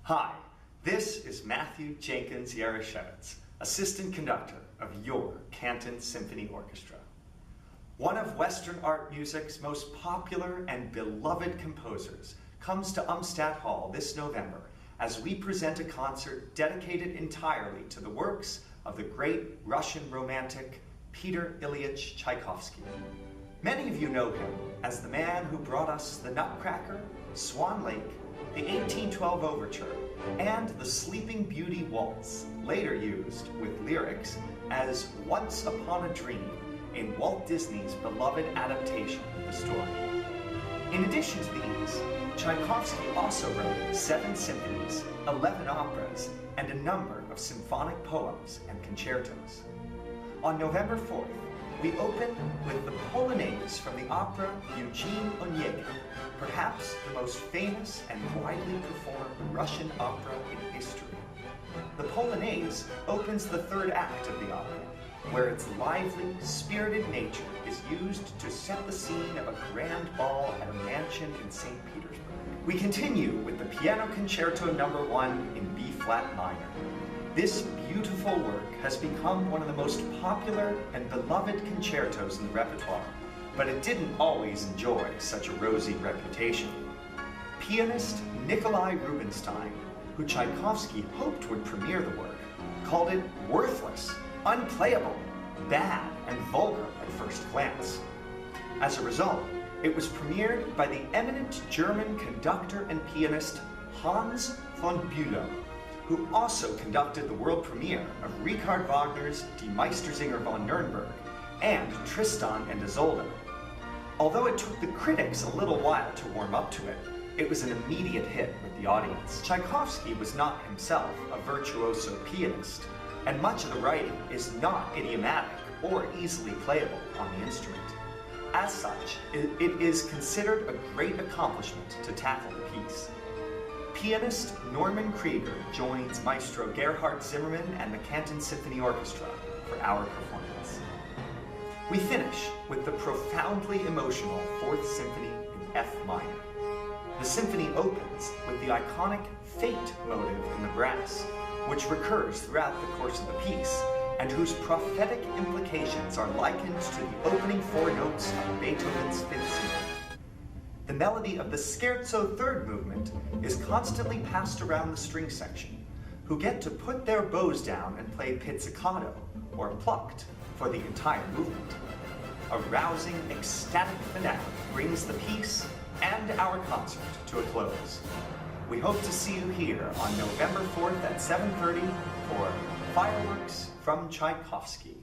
Hi, this is Jenkins Jaroszewicz, assistant conductor of your Canton Symphony Orchestra. One of Western art music's most popular and beloved composers comes to Umstadt Hall this November as we present a concert dedicated entirely to the works of the great Russian romantic Peter Ilyich Tchaikovsky. Many of you know him as the man who brought us the Nutcracker, Swan Lake, the 1812 Overture, and the Sleeping Beauty Waltz, later used with lyrics as Once Upon a Dream in Walt Disney's beloved adaptation of the story. In addition to these, Tchaikovsky also wrote 7 symphonies, 11 operas, and a number of symphonic poems and concertos. On November 4th, we open with the Polonaise from the opera Eugene Onegin, perhaps the most famous and widely performed Russian opera in history. The Polonaise opens the third act of the opera, where its lively, spirited nature is used to set the scene of a grand ball at a mansion in St. Petersburg. We continue with the Piano Concerto No. 1 in B-flat minor. This beautiful work has become one of the most popular and beloved concertos in the repertoire, but it didn't always enjoy such a rosy reputation. Pianist Nikolai Rubinstein, who Tchaikovsky hoped would premiere the work, called it worthless, unplayable, bad, and vulgar at first glance. As a result, it was premiered by the eminent German conductor and pianist Hans von Bülow, who also conducted the world premiere of Richard Wagner's Die Meistersinger von Nürnberg and Tristan and Isolde. Although it took the critics a little while to warm up to it, it was an immediate hit with the audience. Tchaikovsky was not himself a virtuoso pianist, and much of the writing is not idiomatic or easily playable on the instrument. As such, it is considered a great accomplishment to tackle the piece. Pianist Norman Krieger joins Maestro Gerhard Zimmermann and the Canton Symphony Orchestra for our performance. We finish with the profoundly emotional Fourth Symphony in F minor. The symphony opens with the iconic Fate motive in the brass, which recurs throughout the course of the piece, and whose prophetic implications are likened to the opening 4 notes of Beethoven's Fifth Symphony. The melody of the Scherzo third movement is constantly passed around the string section, who get to put their bows down and play pizzicato, or plucked, for the entire movement. A rousing, ecstatic finale brings the piece and our concert to a close. We hope to see you here on November 4th at 7:30 for Fireworks from Tchaikovsky.